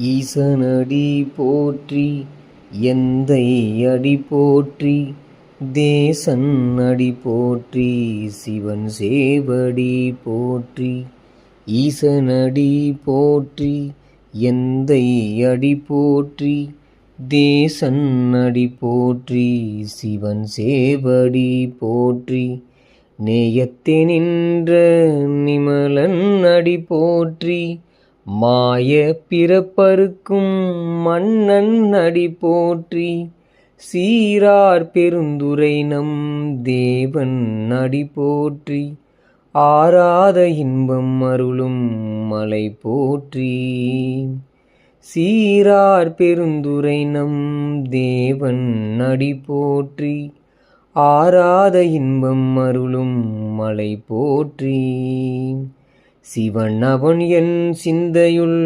ஈசனடி போற்றி எந்தை அடி போற்றி தேசன் அடி போற்றி சிவன் சேவடி போற்றி. ஈசனடி போற்றி எந்தை அடி போற்றி தேசன் அடி போற்றி சிவன் சேவடி போற்றி. நேயத்தே நின்ற நிமலன் அடி போற்றி மாய பிறப்பறுக்கும் மன்னன் அடி போற்றி. சீரார் பெருந்துரை நம் தேவன் அடி போற்றி ஆராத இன்பம் அருளும் மலை போற்றி. சீரார் பெருந்துரை நம் தேவன் அடி போற்றி ஆராத இன்பம் அருளும் மலை போற்றி. சிவன் அவன் என் சிந்தையுள்